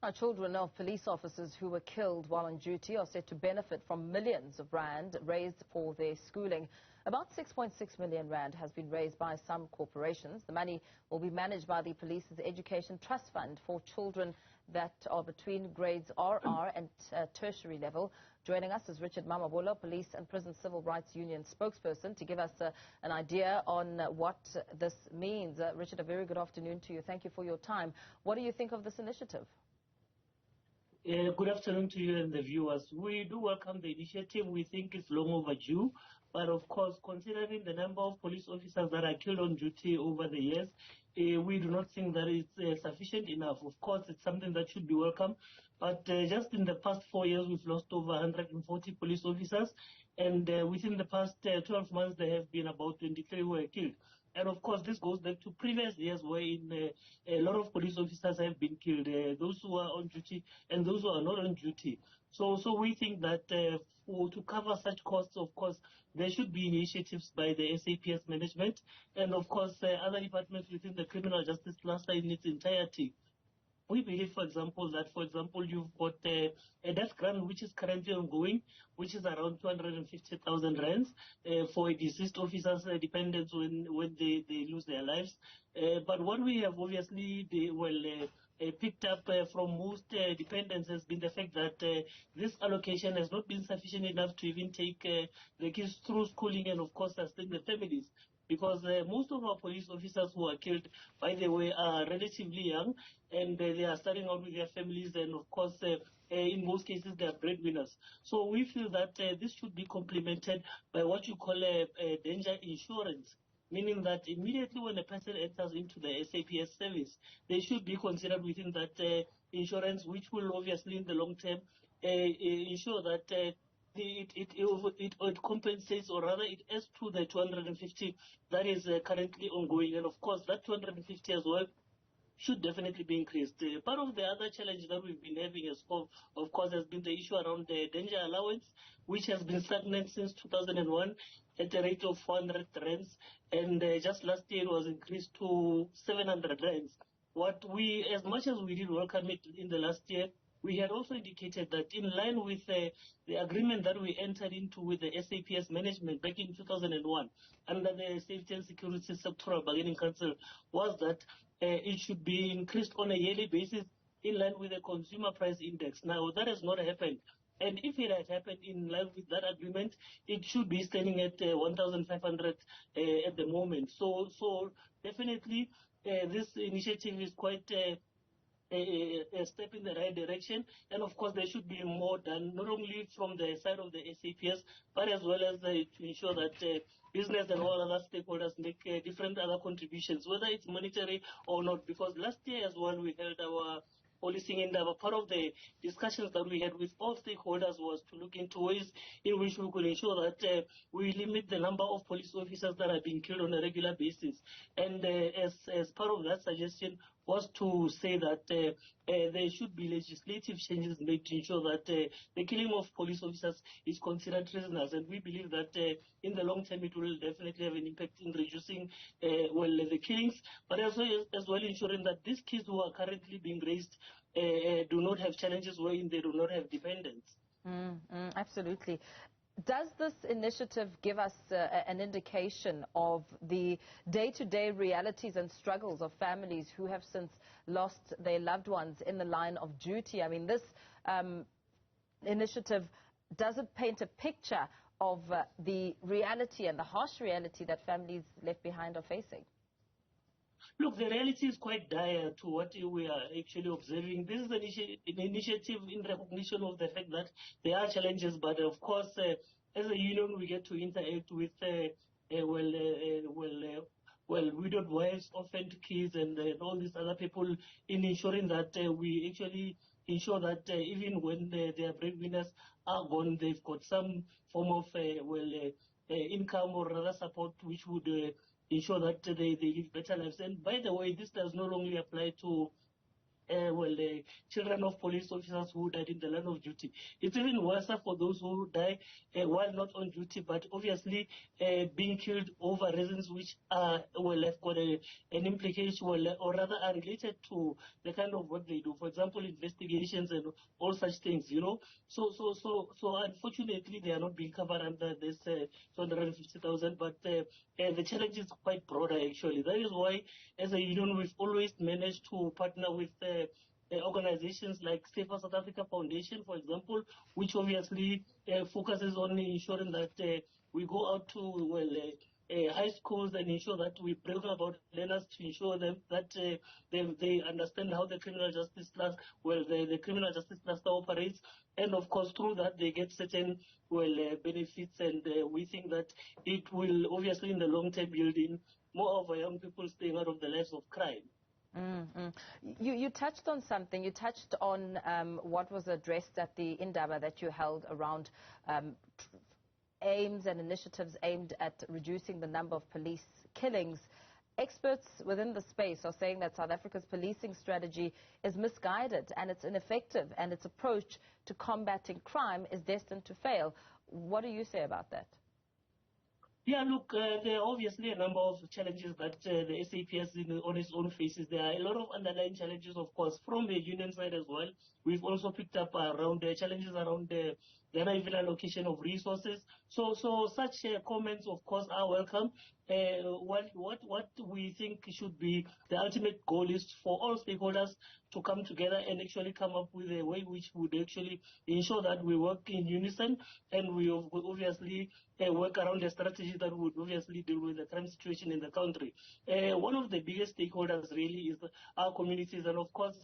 Children of police officers who were killed while on duty are set to benefit from millions of rand raised for their schooling. About 6.6 million rand has been raised by some corporations. The money will be managed by the Police's Education Trust Fund for children that are between grades RR and tertiary level. Joining us is Richard Mamabolo, Police and Prison Civil Rights Union spokesperson, to give us an idea on what this means. Richard, a very good afternoon to you. Thank you for your time. What do you think of this initiative? Good afternoon to you and the viewers. We do welcome the initiative. We think it's long overdue. But of course, considering the number of police officers that are killed on duty over the years, we do not think that it's sufficient enough. Of course, it's something that should be welcome. But just in the past 4 years, we've lost over 140 police officers. And within the past 12 months, there have been about 23 who were killed. And of course, this goes back to previous years where a lot of police officers have been killed, those who are on duty and those who are not on duty. So we think that to cover such costs, of course, there should be initiatives by the SAPS management and, of course, other departments within the criminal justice cluster in its entirety. We believe, for example, you've got a death grant which is currently ongoing, which is around 250,000 rands for deceased officers' dependents when they lose their lives. But what we have obviously picked up from most dependents has been the fact that this allocation has not been sufficient enough to even take the kids through schooling and, of course, sustain the families. Because most of our police officers who are killed, by the way, are relatively young, and they are starting out with their families, and of course, in most cases, they are breadwinners. So we feel that this should be complemented by what you call a danger insurance, meaning that immediately when a person enters into the SAPS service, they should be considered within that insurance, which will obviously in the long term ensure that it compensates, or rather it adds to the 250 that is currently ongoing. And of course, that 250 as well should definitely be increased. Part of the other challenge that we've been having, of course, has been the issue around the danger allowance, which has been stagnant since 2001 at a rate of 400 rands, and just last year it was increased to 700 rands. As much as we did welcome it in the last year, we had also indicated that in line with the agreement that we entered into with the SAPS management back in 2001 under the Safety and Security Sectoral Bargaining Council was that it should be increased on a yearly basis in line with the consumer price index. Now, that has not happened. And if it had happened in line with that agreement, it should be standing at 1,500 at the moment. So definitely this initiative is quite a step in the right direction, and of course there should be more done, not only from the side of the SAPS, but as well as to ensure that business and all other stakeholders make different other contributions, whether it's monetary or not, because last year as well we held our policing endeavor. Part of the discussions that we had with all stakeholders was to look into ways in which we could ensure that we limit the number of police officers that are being killed on a regular basis. And as part of that suggestion was to say that there should be legislative changes made to ensure that the killing of police officers is considered treasonous. And we believe that in the long term it will definitely have an impact in reducing the killings, but as well ensuring that these kids who are currently being raised do not have challenges wherein they do not have dependents. Absolutely. Does this initiative give us an indication of the day-to-day realities and struggles of families who have since lost their loved ones in the line of duty? I mean, this initiative, does it paint a picture of the reality and the harsh reality that families left behind are facing? Look, the reality is quite dire to what we are actually observing. This is an initiative in recognition of the fact that there are challenges, but of course, as a union, we get to interact with widowed wives, orphaned kids, and all these other people in ensuring that we actually ensure that even when their breadwinners are gone, they've got some form of income or rather support which would ensure that they live better lives. And by the way, this does not only apply to children of police officers who died in the line of duty. It's even worse for those who die while not on duty, but obviously being killed over reasons which are have got an implication, or rather are related to the kind of work they do. For example, investigations and all such things. So unfortunately, they are not being covered under this 250,000. But the challenge is quite broader actually. That is why, as a union, we've always managed to partner with organizations like Safer South Africa Foundation, for example, which obviously focuses on ensuring that we go out to high schools and ensure that we bring about learners to ensure them that they understand how the criminal justice class, the criminal justice cluster operates, and of course through that they get certain benefits, and we think that it will obviously in the long term yield in more of our young people staying out of the lives of crime. You touched on something. You touched on what was addressed at the Indaba that you held around aims and initiatives aimed at reducing the number of police killings. Experts within the space are saying that South Africa's policing strategy is misguided and it's ineffective, and its approach to combating crime is destined to fail. What do you say about that? Yeah, look, there are obviously a number of challenges that the SAPS on its own faces. There are a lot of underlying challenges, of course, from the union side as well. We've also picked up around the challenges around the uneven allocation of resources. So such comments, of course, are welcome. What we think should be the ultimate goal is for all stakeholders to come together and actually come up with a way which would actually ensure that we work in unison, and we obviously work around a strategy that would obviously deal with the crime situation in the country. One of the biggest stakeholders really is our communities, and of course,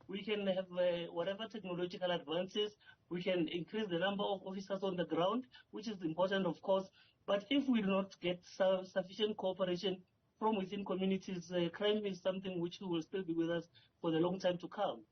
we can have whatever technological advances, we can increase the number of officers on the ground, which is important, of course. But if we do not get sufficient cooperation from within communities, crime is something which will still be with us for the long time to come.